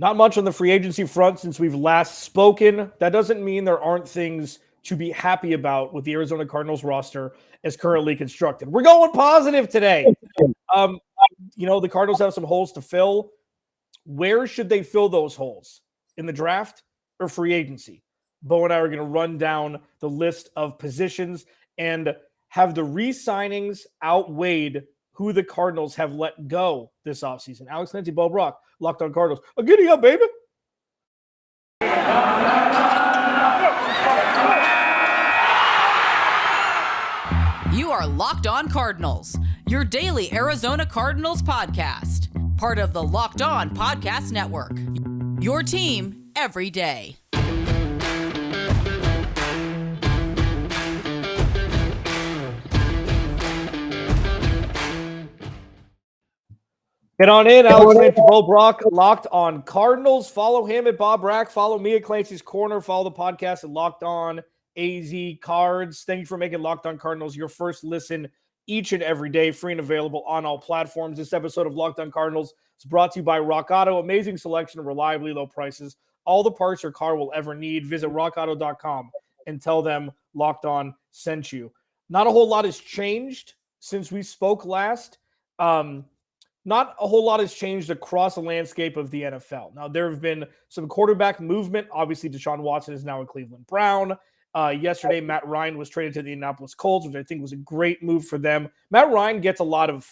Not much on the free agency front since we've last spoken. That doesn't mean there aren't things to be happy about with the Arizona Cardinals roster as currently constructed. We're going positive today. The Cardinals have some holes to fill. Where should they fill those holes? In the draft or free agency? Bo and I are going to run down the list of positions and have the re-signings outweighed who the Cardinals have let go this offseason. Alex Clancy, Bo Brock, Locked On Cardinals. Giddy up, baby. You are Locked On Cardinals, your daily Arizona Cardinals podcast. Part of the Locked On Podcast Network. Your team every day. Get on in, Alex Clancy, Bo Brock, Locked On Cardinals. Follow him at Bob Brack. Follow me at Clancy's Corner. Follow the podcast at Locked On AZ Cards. Thank you for making Locked On Cardinals your first listen each and every day, free and available on all platforms. This episode of Locked On Cardinals is brought to you by Rock Auto. Amazing selection of reliably low prices. All the parts your car will ever need. Visit rockauto.com and tell them Locked On sent you. Not a whole lot has changed since we spoke last. Not a whole lot has changed across the landscape of the NFL. Now, there have been some quarterback movement. Obviously, Deshaun Watson is now a Cleveland Brown. Yesterday, Matt Ryan was traded to the Indianapolis Colts, which I think was a great move for them. Matt Ryan gets a lot of,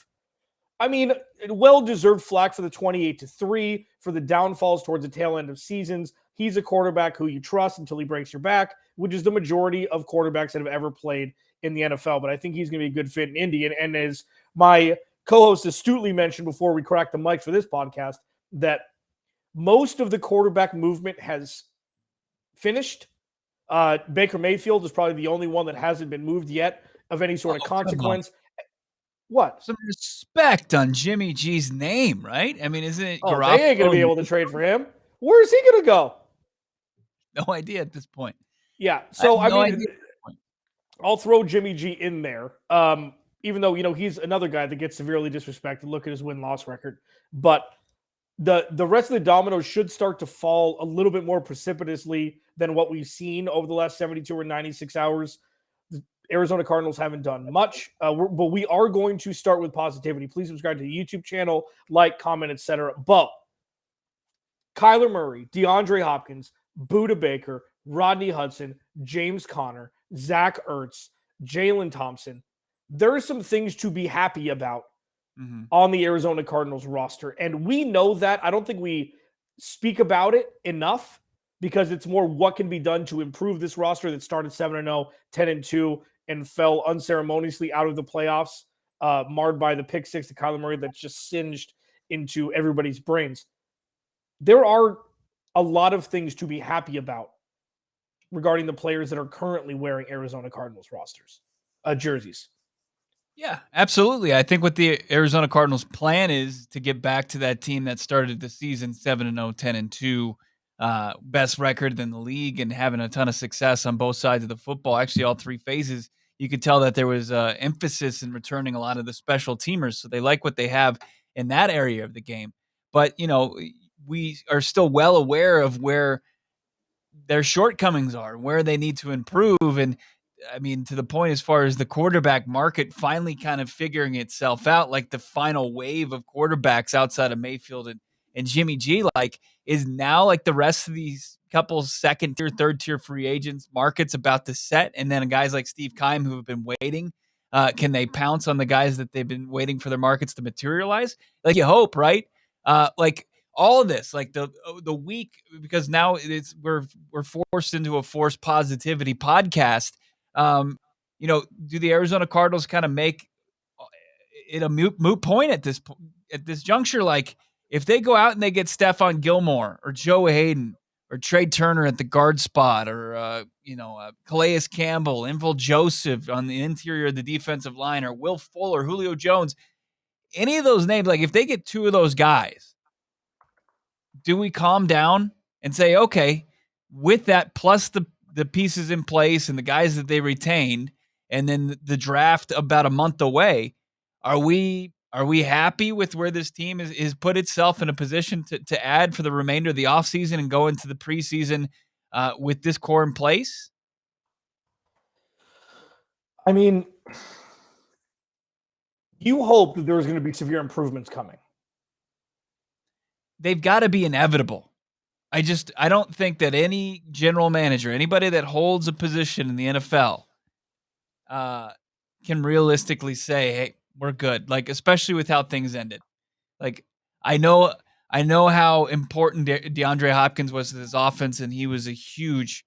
well-deserved flack for the 28-3, for the downfalls towards the tail end of seasons. He's a quarterback who you trust until he breaks your back, which is the majority of quarterbacks that have ever played in the NFL. But I think he's going to be a good fit in Indy. And as my co-host astutely mentioned before we cracked the mics for this podcast, that most of the quarterback movement has finished. Baker Mayfield is probably the only one that hasn't been moved yet of any sort of consequence. What? Some respect on Jimmy G's name, right? I mean, isn't it? They ain't going to be able to trade for him. Where is he going to go? No idea at this point. Yeah. So, I'll throw Jimmy G in there. Even though, he's another guy that gets severely disrespected. Look at his win-loss record. But the rest of the dominoes should start to fall a little bit more precipitously than what we've seen over the last 72 or 96 hours. The Arizona Cardinals haven't done much, but we are going to start with positivity. Please subscribe to the YouTube channel, like, comment, etc. But Kyler Murray, DeAndre Hopkins, Budda Baker, Rodney Hudson, James Conner, Zach Ertz, Jalen Thompson. There are some things to be happy about on the Arizona Cardinals roster. And we know that. I don't think we speak about it enough because it's more what can be done to improve this roster that started 7-0, 10-2, and fell unceremoniously out of the playoffs, marred by the pick six to Kyler Murray that's just singed into everybody's brains. There are a lot of things to be happy about regarding the players that are currently wearing Arizona Cardinals jerseys. Yeah, absolutely. I think what the Arizona Cardinals plan is to get back to that team that started the season 7-0, 10-2, best record in the league and having a ton of success on both sides of the football. Actually, all three phases, you could tell that there was emphasis in returning a lot of the special teamers. So they like what they have in that area of the game. But, we are still well aware of where their shortcomings are, where they need to improve. And to the point as far as the quarterback market finally kind of figuring itself out, like the final wave of quarterbacks outside of Mayfield and Jimmy G, is now like the rest of these couple second tier, third tier free agents markets about to set. And then guys like Steve Keim who have been waiting, can they pounce on the guys that they've been waiting for their markets to materialize? Like you hope, right? All of this, like the week, because now we're forced into a forced positivity podcast. Do the Arizona Cardinals kind of make it a moot point at this juncture? Like if they go out and they get Stephon Gilmore or Joe Hayden or Trey Turner at the guard spot or Calais Campbell, Invil Joseph on the interior of the defensive line, or Will Fuller, Julio Jones, any of those names, like if they get two of those guys, do we calm down and say, okay, with that plus the pieces in place and the guys that they retained, and then the draft about a month away, are we Are we happy with where this team is put itself in a position to add for the remainder of the offseason and go into the preseason with this core in place? I mean, you hope that there's going to be severe improvements coming. They've got to be inevitable. I don't think that any general manager, anybody that holds a position in the NFL, can realistically say, "Hey, we're good." Like, especially with how things ended. Like, I know how important DeAndre Hopkins was to this offense, and it was a huge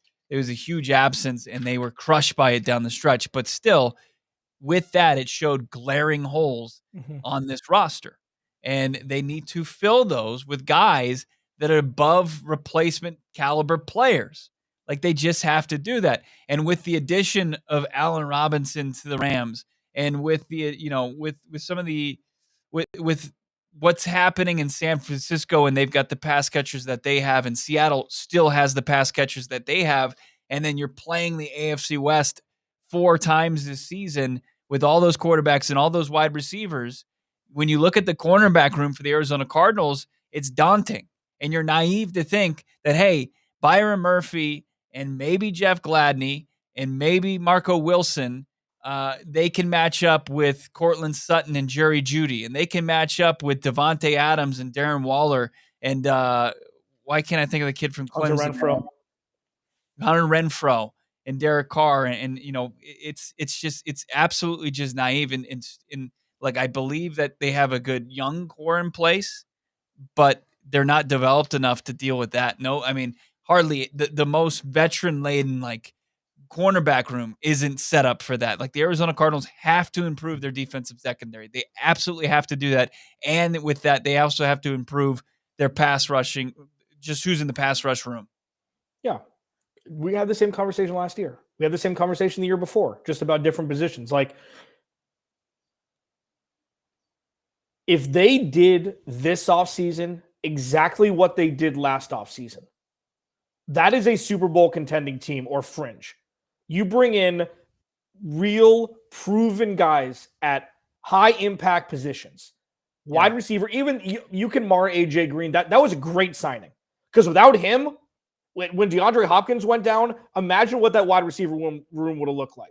absence, and they were crushed by it down the stretch. But still, with that, it showed glaring holes on this roster, and they need to fill those with guys that are above replacement caliber players. Like, they just have to do that. And with the addition of Allen Robinson to the Rams, and with the with some of the with what's happening in San Francisco, and they've got the pass catchers that they have, and Seattle still has the pass catchers that they have, and then you're playing the AFC West 4 times this season with all those quarterbacks and all those wide receivers. When you look at the cornerback room for the Arizona Cardinals, it's daunting. And you're naive to think that, hey, Byron Murphy and maybe Jeff Gladney and maybe Marco Wilson, they can match up with Cortland Sutton and Jerry Jeudy, and they can match up with Devontae Adams and Darren Waller. And why can't I think of the kid from Clemson? Hunter Renfrow and Derek Carr. And it's absolutely just naive. And like, I believe that they have a good young core in place, but they're not developed enough to deal with that. No, I mean, hardly the most veteran laden, like, cornerback room isn't set up for that. Like, the Arizona Cardinals have to improve their defensive secondary. They absolutely have to do that. And with that, they also have to improve their pass rushing, just who's in the pass rush room. Yeah. We had the same conversation last year. We had the same conversation the year before, just about different positions. Like, if they did this offseason exactly what they did last offseason, that is a Super Bowl contending team or fringe. You bring in real proven guys at high impact positions. Wide receiver, even you can mar AJ Green. That was a great signing, because without him, when DeAndre Hopkins went down, imagine what that wide receiver room would have looked like.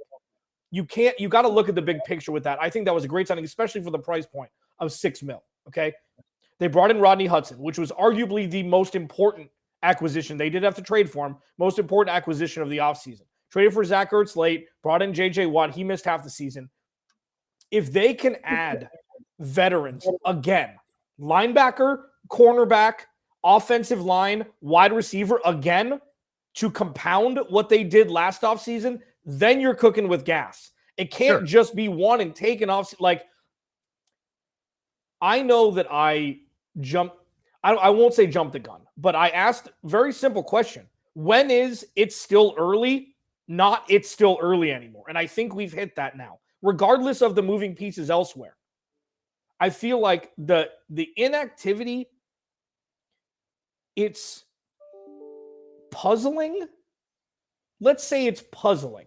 You got to look at the big picture with that. I think that was a great signing, especially for the price point of $6 million. Okay. They brought in Rodney Hudson, which was arguably the most important acquisition. They did have to trade for him. Most important acquisition of the offseason. Traded for Zach Ertz late, brought in J.J. Watt. He missed half the season. If they can add veterans again, linebacker, cornerback, offensive line, wide receiver again, to compound what they did last offseason, then you're cooking with gas. It can't just be one and taken off. Like, I know that I won't say jump the gun, but I asked a very simple question. When is it still early? Not it's still early anymore. And I think we've hit that now, regardless of the moving pieces elsewhere. I feel like the inactivity, it's puzzling. Let's say it's puzzling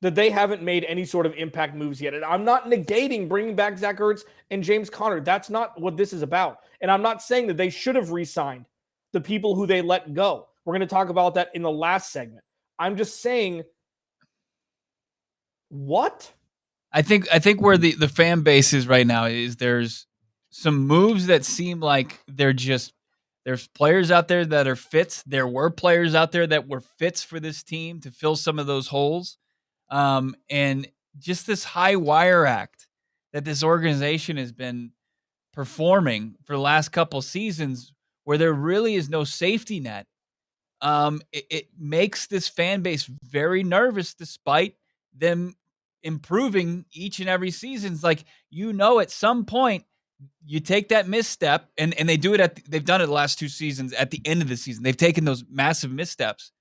that they haven't made any sort of impact moves yet. And I'm not negating bringing back Zach Ertz and James Conner. That's not what this is about. And I'm not saying that they should have re-signed the people who they let go. We're going to talk about that in the last segment. I'm just saying, what? I think where the fan base is right now is there's some moves that seem like there's players out there that are fits. There were players out there that were fits for this team to fill some of those holes. And just this high wire act that this organization has been performing for the last couple seasons, where there really is no safety net. It makes this fan base very nervous, despite them improving each and every season. It's like, at some point you take that misstep, and they do it they've done it the last 2 seasons. At the end of the season, they've taken those massive missteps.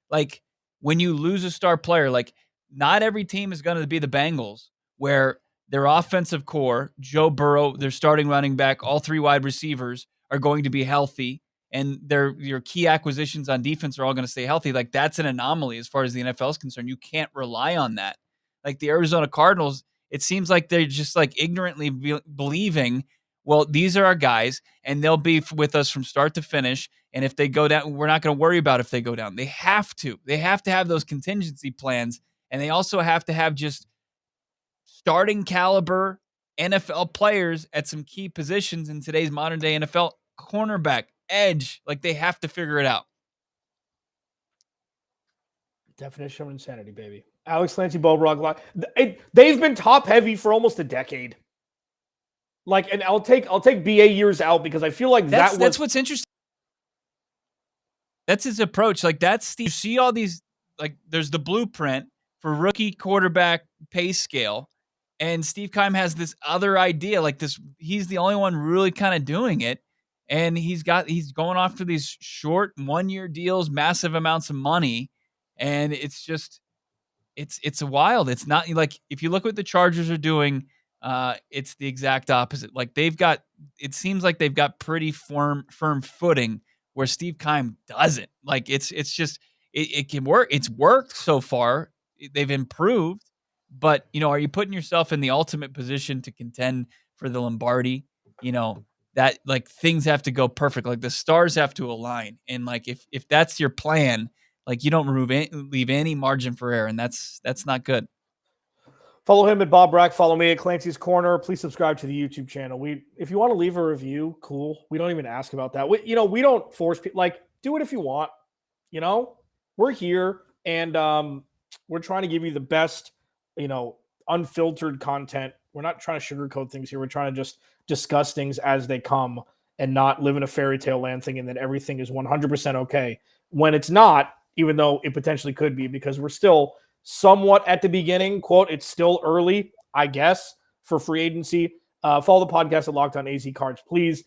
Like, when you lose a star player, like, not every team is going to be the Bengals, where their offensive core, Joe Burrow, their starting running back, all 3 wide receivers are going to be healthy, and your key acquisitions on defense are all going to stay healthy. Like, that's an anomaly as far as the NFL is concerned. You can't rely on that. Like, the Arizona Cardinals, it seems like they're just like ignorantly believing, well, these are our guys and they'll be with us from start to finish. And if they go down, we're not going to worry about if they go down. They have to have those contingency plans. And they also have to have just starting caliber NFL players at some key positions in today's modern day NFL. Cornerback, edge, like they have to figure it out. Definition of insanity, baby. Alex Clancy, Bobrog. They've been top heavy for almost a decade. Like, and I'll take BA years out because I feel like that's what's interesting. That's his approach. Like you see all these, like there's the blueprint for rookie quarterback pay scale. And Steve Keim has this other idea, like this, he's the only one really kind of doing it. And he's going off for these short 1-year deals, massive amounts of money. And it's just, it's wild. It's not like, if you look what the Chargers are doing, it's the exact opposite. Like it seems like they've got pretty firm footing where Steve Keim doesn't. Like it's just, it can work. It's worked so far. They've improved. But, are you putting yourself in the ultimate position to contend for the Lombardi? That like things have to go perfect. Like the stars have to align. And like, if that's your plan, like you don't leave any margin for error. And that's not good. Follow him at Bob Brack. Follow me at Clancy's Corner. Please subscribe to the YouTube channel. If you want to leave a review, cool. We don't even ask about that. We don't force people. Like, do it if you want. We're here and we're trying to give you the best, unfiltered content. We're not trying to sugarcoat things here. We're trying to just discuss things as they come and not live in a fairy tale land thinking that everything is 100% okay when it's not, even though it potentially could be, because we're still somewhat at the beginning. Quote, it's still early, I guess, for free agency. Follow the podcast at Locked On AZ Cards, please.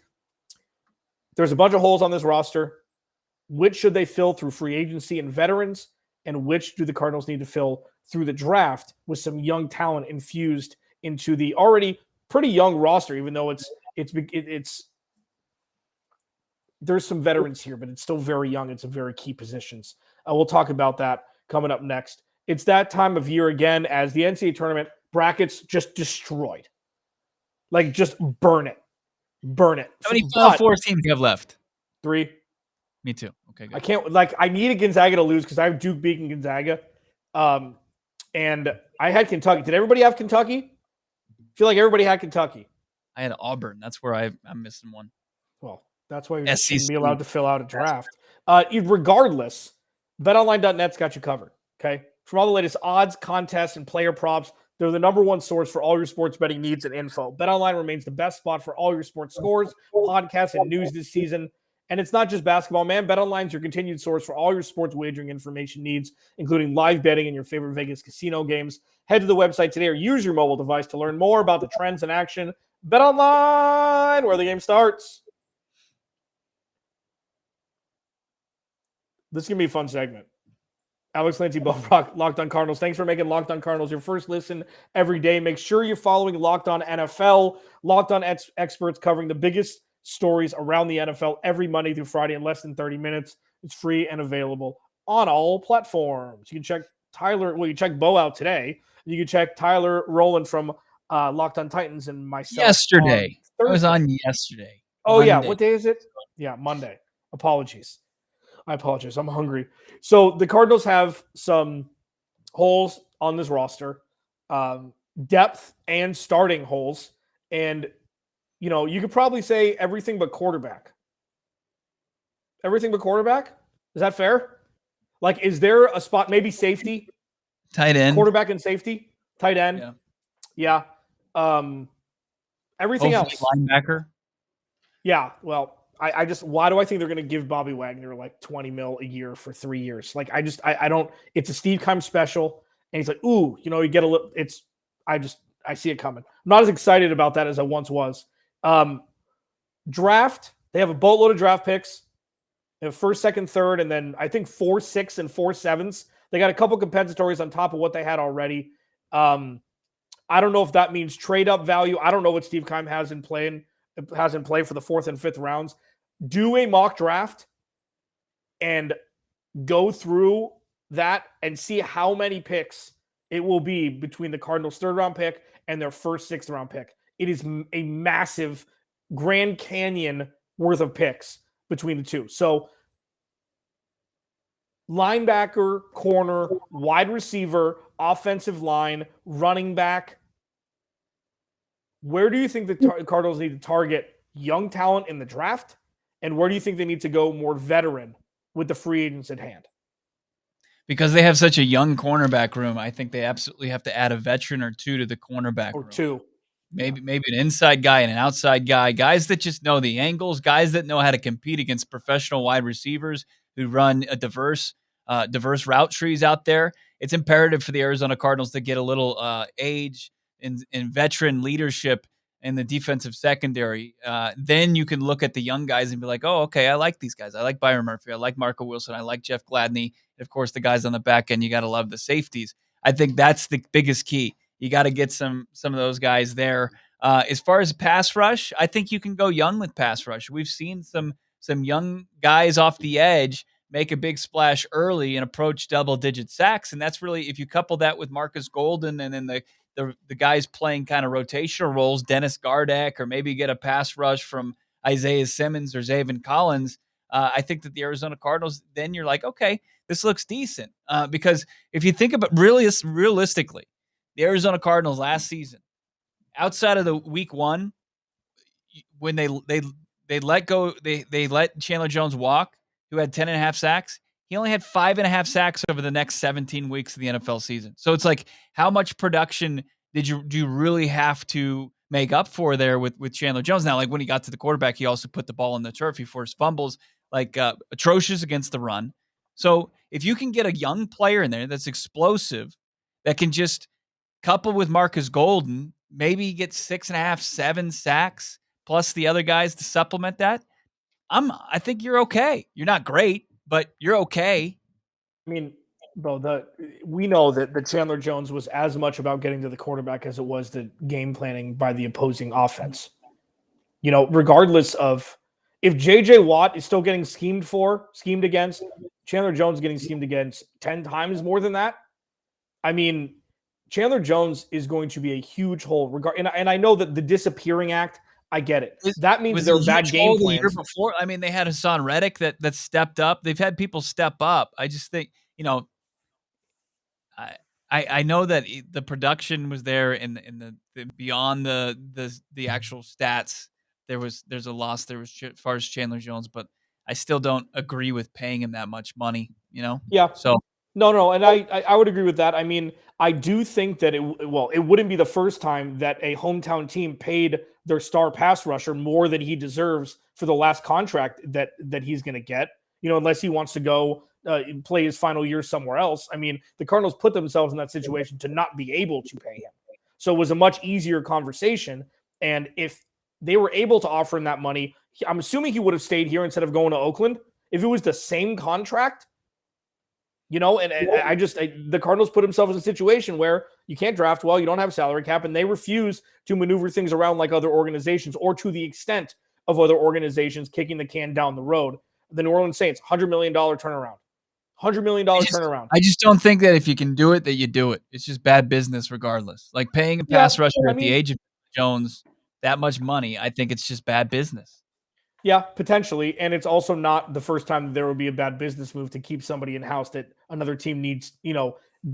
There's a bunch of holes on this roster. Which should they fill through free agency and veterans? And which do the Cardinals need to fill through the draft with some young talent infused into the already pretty young roster, even though it's there's some veterans here, but it's still very young. It's a very key positions. We'll talk about that coming up next. It's that time of year again as the NCAA tournament brackets just destroyed. Like just burn it. Burn it. How many Final Four teams do you have left? 3. Me too. Okay, good. I needed Gonzaga to lose because I have Duke beating Gonzaga. And I had Kentucky. Did everybody have Kentucky? I feel like everybody had Kentucky. I had Auburn. That's where I'm missing one. Well, that's why you shouldn't be allowed to fill out a draft. Regardless, betonline.net's got you covered. Okay. From all the latest odds, contests, and player props, they're the number one source for all your sports betting needs and info. BetOnline remains the best spot for all your sports scores, podcasts, and news this season. And it's not just basketball, man. BetOnline's your continued source for all your sports wagering information needs, including live betting and your favorite Vegas casino games. Head to the website today or use your mobile device to learn more about the trends in action. BetOnline, where the game starts. This is going to be a fun segment. Alex Clancy, Bob Brock, Locked On Cardinals. Thanks for making Locked On Cardinals your first listen every day. Make sure you're following Locked On NFL. Locked On experts covering the biggest stories around the NFL every Monday through Friday in less than 30 minutes. It's free and available on all platforms. You can check you check Bo out today. You can check Tyler Rowland from Locked On Titans and myself. Yesterday. I was on yesterday. Oh, Monday. Yeah. What day is it? Yeah, Monday. Apologies. I apologize. I'm hungry. So the Cardinals have some holes on this roster, depth and starting holes. And, you could probably say everything but quarterback. Everything but quarterback? Is that fair? Like, is there a spot, maybe safety? Tight end. Quarterback and safety? Tight end? Yeah. Everything else. Linebacker? Yeah, well, I just, why do I think they're going to give Bobby Wagner like $20 million a year for 3 years? Like, I don't, it's a Steve Keim special. And he's like, ooh, you get a little, I see it coming. I'm not as excited about that as I once was. Draft, they have a boatload of draft picks. They have first, second, third, and then I think 4 6 and 4 7s. They got a couple compensatories on top of what they had already. I don't know if that means trade up value. I don't know what Steve Keim has in play for the 4th and 5th rounds. Do a mock draft and go through that and see how many picks it will be between the Cardinals' 3rd-round pick and their first 6th-round pick. It is a massive Grand Canyon worth of picks between the two. So linebacker, corner, wide receiver, offensive line, running back. Where do you think the Cardinals need to target young talent in the draft? And where do you think they need to go more veteran with the free agents at hand? Because they have such a young cornerback room, I think they absolutely have to add a veteran or two to the cornerback room. Or two. Maybe an inside guy and an outside guy, guys that just know the angles, guys that know how to compete against professional wide receivers who run a diverse route trees out there. It's imperative for the Arizona Cardinals to get a little age and veteran leadership in the defensive secondary. Then you can look at the young guys and be like, oh, okay, I like these guys. I like Byron Murphy. I like Marco Wilson. I like Jeff Gladney. And of course, the guys on the back end, you got to love the safeties. I think that's the biggest key. You got to get some of those guys there. As far as pass rush, I think you can go young with pass rush. We've seen some young guys off the edge make a big splash early and approach double-digit sacks, and that's really, if you couple that with Marcus Golden and then the guys playing kind of rotational roles, Dennis Gardeck, or maybe get a pass rush from Isaiah Simmons or Zaven Collins, I think that the Arizona Cardinals, then you're like, okay, this looks decent. Because if you think about realistically, the Arizona Cardinals last season, outside of the week 1, when they let Chandler Jones walk, who had 10.5 sacks, he only had 5.5 sacks over the next 17 weeks of the NFL season. So it's like, how much production do you really have to make up for there with Chandler Jones? Now, like when he got to the quarterback, he also put the ball on the turf. He forced fumbles, atrocious against the run. So if you can get a young player in there that's explosive, that can just couple with Marcus Golden, maybe get 6.5, 7 sacks plus the other guys to supplement that, I think you're okay. You're not great, but you're okay. I mean, bro, we know that the Chandler Jones was as much about getting to the quarterback as it was the game planning by the opposing offense. You know, regardless of if JJ Watt is still getting schemed against, Chandler Jones getting schemed against 10 times more than that. I mean, Chandler Jones is going to be a huge hole. And I know that the disappearing act, I get it. That means they're bad game plans. The year before, I mean, they had Hassan Reddick that stepped up. They've had people step up. I just think, I know that the production was there in the beyond the actual stats. There's a loss there as far as Chandler Jones, but I still don't agree with paying him that much money. Yeah. So no, and I would agree with that. I mean, I do think that it wouldn't be the first time that a hometown team paid their star pass rusher more than he deserves for the last contract that he's going to get. Unless he wants to go play his final year somewhere else. I mean, the Cardinals put themselves in that situation to not be able to pay him. So it was a much easier conversation. And if they were able to offer him that money, I'm assuming he would have stayed here instead of going to Oakland. If it was the same contract, the Cardinals put themselves in a situation where you can't draft well, you don't have a salary cap, and they refuse to maneuver things around like other organizations, or to the extent of other organizations kicking the can down the road. The New Orleans Saints, $100 million turnaround. $100 million turnaround. I just don't think that if you can do it, that you do it. It's just bad business regardless. Like paying a pass rusher at the age of Jones that much money, I think it's just bad business. Yeah, potentially. And it's also not the first time that there would be a bad business move to keep somebody in-house that another team needs,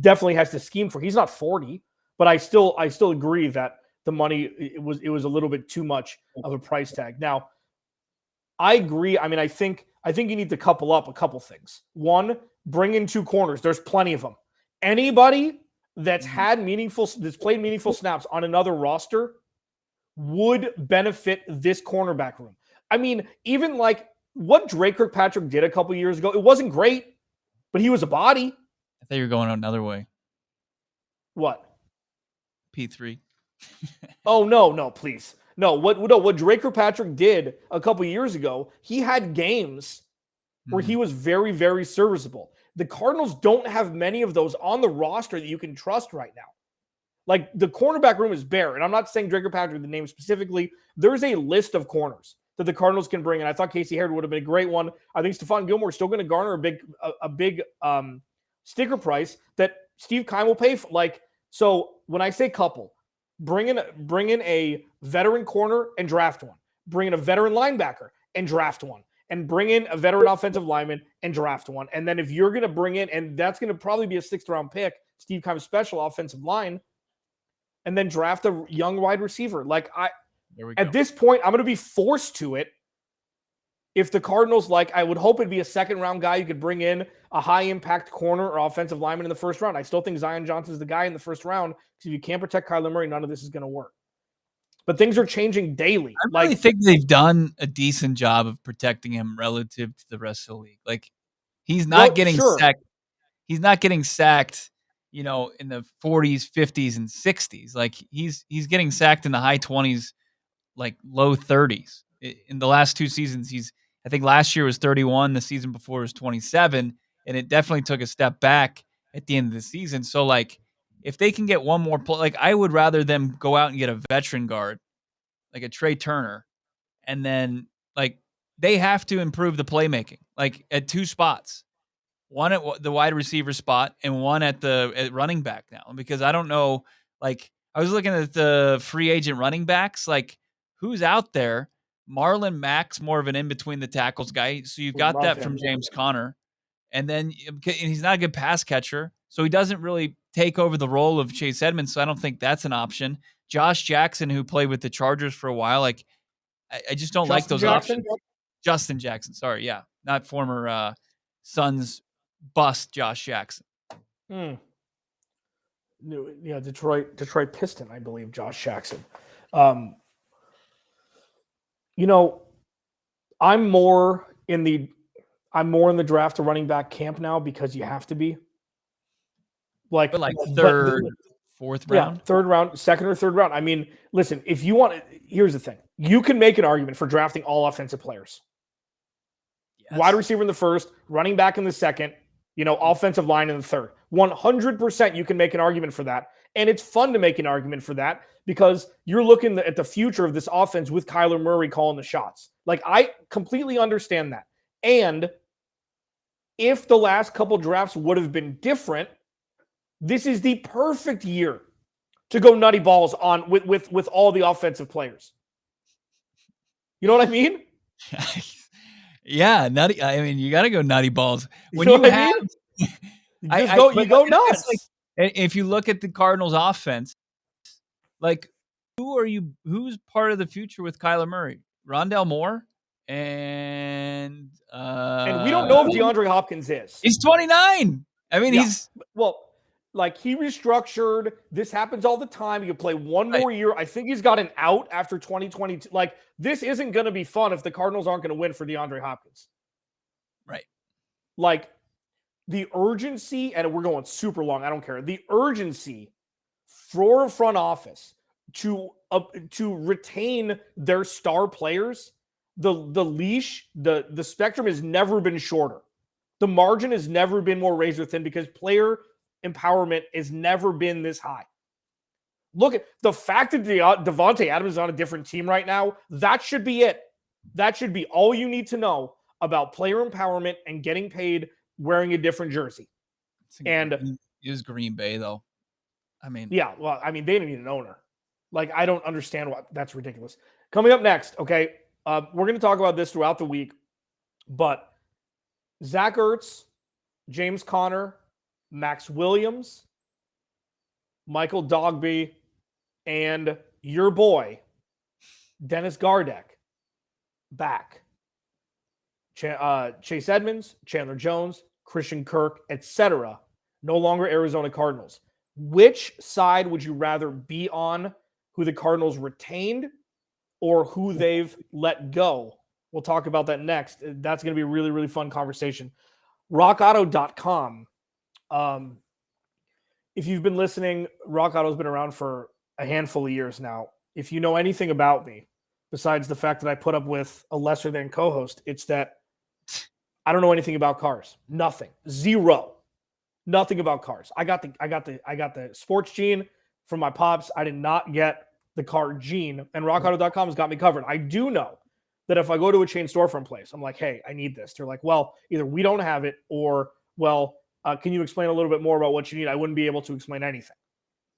definitely has to scheme for. He's not 40, but I still agree that the money, it was a little bit too much of a price tag. Now, I agree. I mean, I think you need to couple up a couple things. One, bring in 2 corners. There's plenty of them. Anybody that's played meaningful snaps on another roster would benefit this cornerback room. I mean, even like what Drake Kirkpatrick did a couple years ago, it wasn't great, but he was a body. I thought you were going another way. What? P3. Oh, no, please. No, what Drake Kirkpatrick did a couple years ago, he had games where he was very, very serviceable. The Cardinals don't have many of those on the roster that you can trust right now. Like, the cornerback room is bare, and I'm not saying Drake Kirkpatrick, the name specifically. There's a list of corners that the Cardinals can bring, and I thought Casey Hayward would have been a great one. I think Stephon Gilmore is still going to garner a big sticker price that Steve Keim will pay for so when I say couple, bring in a veteran corner and draft one. Bring in a veteran linebacker and draft one. And bring in a veteran offensive lineman and draft one. And then if you're going to bring in, and that's going to probably be a 6th round pick, Steve Keim's special offensive line, and then draft a young wide receiver. At this point, I'm going to be forced to it. If the Cardinals, I would hope it'd be a 2nd round guy. You could bring in a high impact corner or offensive lineman in the 1st round. I still think Zion Johnson's the guy in the 1st round, because if you can't protect Kyler Murray, none of this is going to work. But things are changing daily. I really think they've done a decent job of protecting him relative to the rest of the league. He's not getting sacked. He's not getting sacked, in the 40s, 50s, and 60s. He's getting sacked in the high 20s, low 30s. In the last 2 seasons, I think last year was 31, the season before was 27, and it definitely took a step back at the end of the season. So, if they can get one more play, I would rather them go out and get a veteran guard, like a Trey Turner, and then they have to improve the playmaking, at 2 spots, one at the wide receiver spot and one at running back now, because I don't know, I was looking at the free agent running backs, who's out there. Marlon Mack's more of an in between the tackles guy, so you've got that from James Conner. And then he's not a good pass catcher, so he doesn't really take over the role of Chase Edmonds, so I don't think that's an option. Josh Jackson, who played with the Chargers for a while, I just don't like those options. Justin Jackson, sorry, yeah. Not former Suns bust Josh Jackson. Yeah, Detroit Piston, I believe, Josh Jackson. I'm more in the draft to running back camp now, because you have to be. Third, 4th round? Yeah, 3rd round, 2nd or 3rd round. I mean, listen, if you want, here's the thing. You can make an argument for drafting all offensive players. Yes. Wide receiver in the 1st, running back in the 2nd, offensive line in the 3rd. 100% you can make an argument for that. And it's fun to make an argument for that, because you're looking at the future of this offense with Kyler Murray calling the shots. I completely understand that. And if the last couple drafts would have been different, this is the perfect year to go nutty balls on with all the offensive players. You know what I mean? Yeah, nutty. I mean, you got to go nutty balls. When you go nuts. If you look at the Cardinals offense, who's part of the future with Kyler Murray? Rondale Moore and we don't know if DeAndre Hopkins is. He's 29. I mean, he restructured. This happens all the time. He could play one more year. I think he's got an out after 2022. This isn't going to be fun if the Cardinals aren't going to win for DeAndre Hopkins. Right. The urgency, and we're going super long, I don't care. The urgency for a front office to retain their star players, the leash, the spectrum has never been shorter. The margin has never been more razor thin, because player empowerment has never been this high. Look at the fact that Devontae Adams is on a different team right now. That should be it. That should be all you need to know about player empowerment and getting paid wearing a different jersey. And is Green Bay, though. I mean, yeah, well, I mean, they didn't need an owner. I don't understand why. That's ridiculous. Coming up next, okay, we're going to talk about this throughout the week, but Zach Ertz, James Conner, Max Williams, Michael Dogby, and your boy, Dennis Gardeck, back. Chase Edmonds, Chandler Jones, Christian Kirk, etc. No longer Arizona Cardinals. Which side would you rather be on? Who the Cardinals retained or who they've let go? We'll talk about that next. That's going to be a really, really fun conversation. RockAuto.com. If you've been listening, Rock Auto's been around for a handful of years now. If you know anything about me, besides the fact that I put up with a lesser than co-host, it's that I don't know anything about cars. Nothing. Zero. Nothing about cars. I got the sports gene from my pops. I did not get the car gene, and RockAuto.com has got me covered. I do know that if I go to a chain storefront place, I'm like, hey, I need this. They're like, well, either we don't have it or, well, Can you explain a little bit more about what you need? I wouldn't be able to explain anything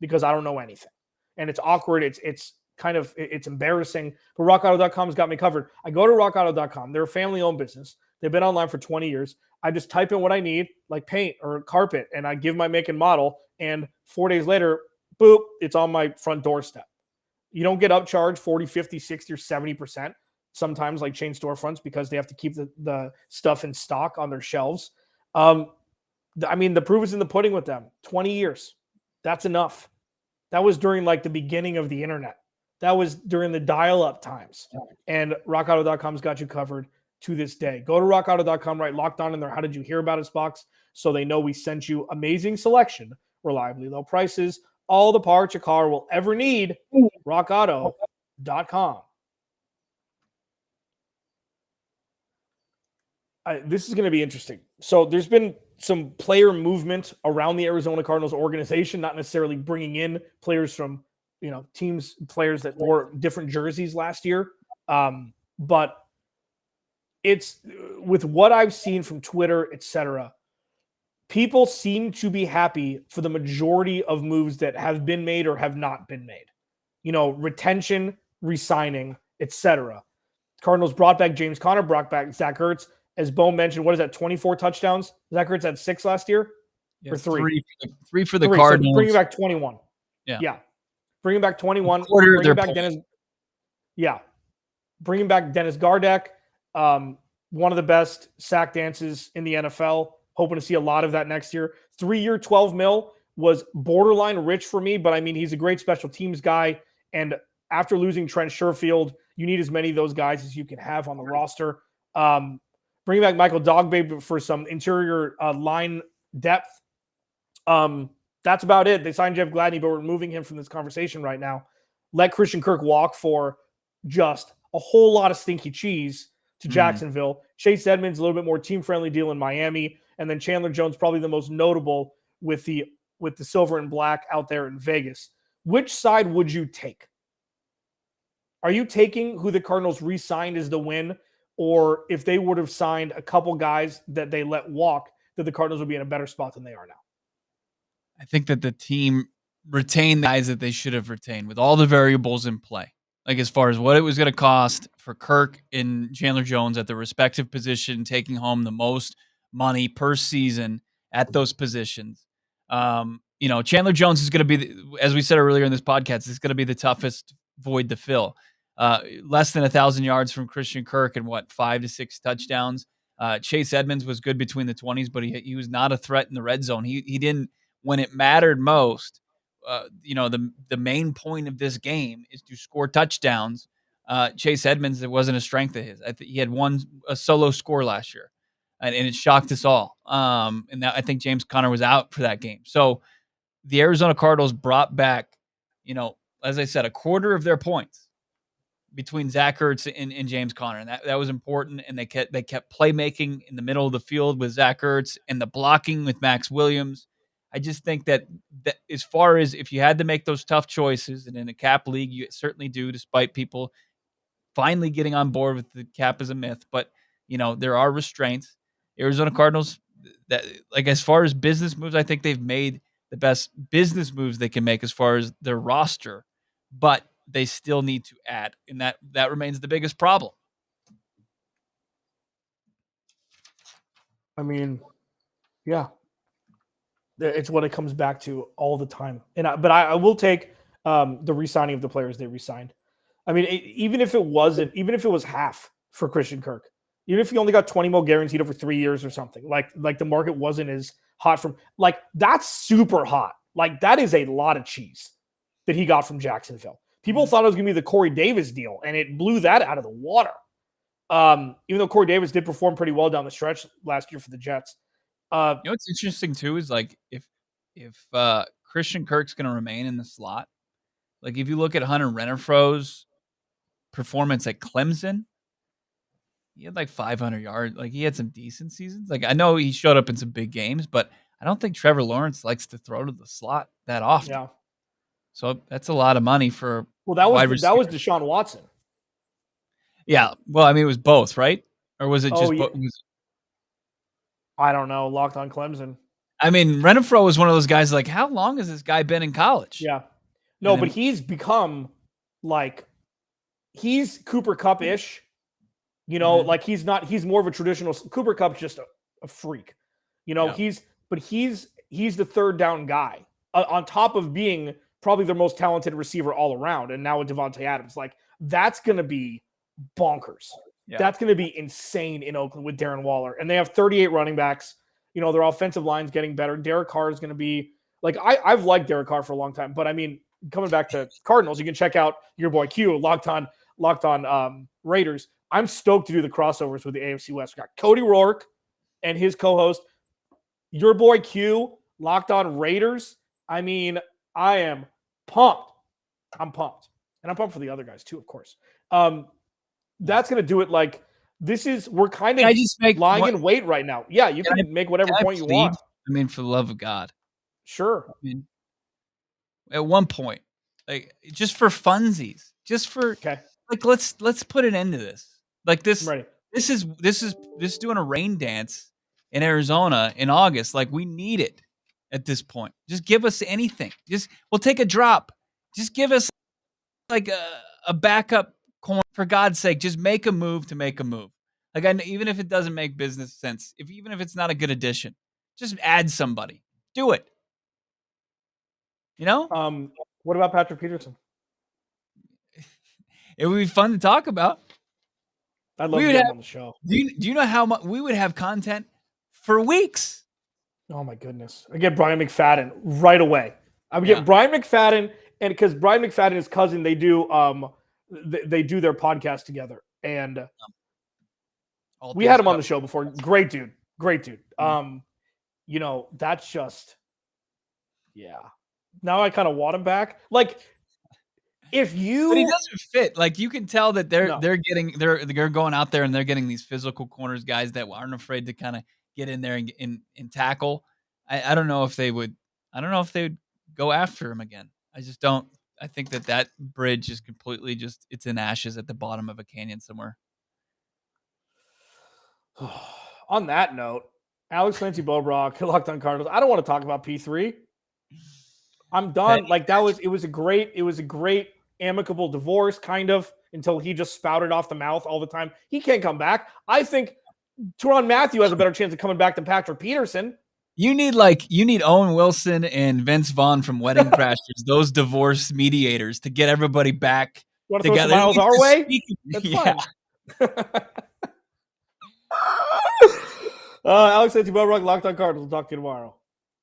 because I don't know anything. And it's awkward. It's kind of, it's embarrassing. But rockauto.com has got me covered. I go to rockauto.com. They're a family-owned business. They've been online for 20 years. I just type in what I need, like paint or carpet, and I give my make and model. And 4 days later, boop, it's on my front doorstep. You don't get upcharged 40, 50, 60, or 70%. Sometimes like chain storefronts because they have to keep the stuff in stock on their shelves. I mean, the proof is in the pudding with them. 20 years. That's enough. That was during like the beginning of the internet. That was during the dial-up times. And rockauto.com's got you covered to this day. Go to rockauto.com, right? Locked On in there. How did you hear about us box? So they know we sent you amazing selection, reliably low prices, all the parts your car will ever need. rockauto.com. This is going to be interesting. So there's been some player movement around the Arizona Cardinals organization, not necessarily bringing in players from, teams, players that wore different jerseys last year. But it's with what I've seen from Twitter, etc. People seem to be happy for the majority of moves that have been made or have not been made. Retention, re-signing, etc. Cardinals brought back James Conner, brought back Zach Ertz. As Bo mentioned, what is that, 24 touchdowns? Zach Ertz had 6 last year? Yeah, or 3? Three for the Cardinals. So bringing back 21. Yeah. Bringing back 21. Bringing back Dennis. Yeah. Bringing back Dennis Gardeck. One of the best sack dances in the NFL. Hoping to see a lot of that next year. 3-year, $12 million was borderline rich for me, but I mean, he's a great special teams guy. And after losing Trent Sherfield, you need as many of those guys as you can have on the roster. Bringing back Michael Dogbe for some interior line depth. That's about it. They signed Jeff Gladney, but we're removing him from this conversation right now. Let Christian Kirk walk for just a whole lot of stinky cheese to Jacksonville. Chase Edmonds, a little bit more team-friendly deal in Miami. And then Chandler Jones, probably the most notable with the silver and black out there in Vegas. Which side would you take? Are you taking who the Cardinals re-signed as the win? Or if they would have signed a couple guys that they let walk, that the Cardinals would be in a better spot than they are now? I think that the team retained the guys that they should have retained with all the variables in play. Like as far as what it was going to cost for Kirk and Chandler Jones at the respective position, taking home the most money per season at those positions. Chandler Jones is going to be, as we said earlier in this podcast, is going to be the toughest void to fill. Less than 1,000 yards from Christian Kirk and 5 to 6 touchdowns. Chase Edmonds was good between the 20s, but he was not a threat in the red zone. He didn't, when it mattered most. The main point of this game is to score touchdowns. Chase Edmonds, it wasn't a strength of his. He had a solo score last year, and it shocked us all. And I think James Conner was out for that game. So the Arizona Cardinals brought back, as I said, a quarter of their points between Zach Ertz and James Conner. And that was important. And they kept playmaking in the middle of the field with Zach Ertz and the blocking with Max Williams. I just think that as far as if you had to make those tough choices, and in a cap league, you certainly do, despite people finally getting on board with the cap as a myth. But, there are restraints. Arizona Cardinals, as far as business moves, I think they've made the best business moves they can make as far as their roster. But they still need to add, and that remains the biggest problem. I mean, yeah. It's what it comes back to all the time. But I will take the re-signing of the players they re-signed. I mean, even if it was half for Christian Kirk, even if he only got 20 more guaranteed over 3 years or something, like the market wasn't as hot from, that's super hot. That is a lot of cheese that he got from Jacksonville. People thought it was going to be the Corey Davis deal, and it blew that out of the water. Even though Corey Davis did perform pretty well down the stretch last year for the Jets. What's interesting too is if Christian Kirk's going to remain in the slot, if you look at Hunter Renfro's performance at Clemson, he had 500 yards. He had some decent seasons. I know he showed up in some big games, but I don't think Trevor Lawrence likes to throw to the slot that often. Yeah. So that's a lot of money for. Well, that was Deshaun Watson. Yeah. Well, I mean, it was both, right? Or was it just? I don't know. Locked On Clemson. I mean, Renfroe was one of those guys like, how long has this guy been in college? Yeah. No, but he's become like, he's Cooper Kupp-ish. Like he's more of a traditional. Cooper Kupp's just a freak. He's the third down guy on top of being probably their most talented receiver all around. And now with Devontae Adams, like that's going to be bonkers. Yeah. That's going to be insane in Oakland with Darren Waller. And they have 38 running backs. Their offensive line's getting better. Derek Carr is going to be like, I've liked Derek Carr for a long time, but I mean, coming back to Cardinals, you can check out your boy Q, Locked on Raiders. I'm stoked to do the crossovers with the AFC West. We got Cody Rourke and his co-host, your boy Q, Locked On Raiders. I mean, I am pumped. I'm pumped. And I'm pumped for the other guys too, of course. That's going to do it. Like, we're kind of lying in wait right now. Yeah, you can make whatever point you want. I mean, for the love of God. Sure. I mean, at one point, like, just for funsies, like, let's put an end to this. Like this is doing a rain dance in Arizona in August. Like, we need it at this point. Just give us anything. We'll take a drop. Just give us like a backup corner, for God's sake. Just make a move to make a move. Like, even if it doesn't make business sense, even if it's not a good addition, just add somebody. Do it. What about Patrick Peterson? It would be fun to talk about. I'd love to get him on the show. Do you know how much we would have content for weeks? Oh my goodness! I get Brian McFadden right away. I would get Brian McFadden, and because Brian McFadden and his cousin, they do their podcast together, and we had him on the show before. Great dude. That's just Now I kind of want him back. Like, but he doesn't fit. Like, you can tell that they're going out there and they're getting these physical corners guys that aren't afraid to kind of get in there and tackle. I don't know if they would. I don't know if they would go after him again. I just don't. I think that bridge is completely it's in ashes at the bottom of a canyon somewhere. On that note, Alex Clancy Bobrock, Locked On Cardinals. I don't want to talk about P3. I'm done. Like, it was a great amicable divorce, kind of, until he just spouted off the mouth all the time. He can't come back. I think Tyrann Mathieu has a better chance of coming back than Patrick Peterson. You need Owen Wilson and Vince Vaughn from Wedding Crashers, those divorce mediators, to get everybody back together. Throw some miles our way? That's fine. Alex Clancy Bobrock, Locked On Cardinals. We'll talk to you tomorrow.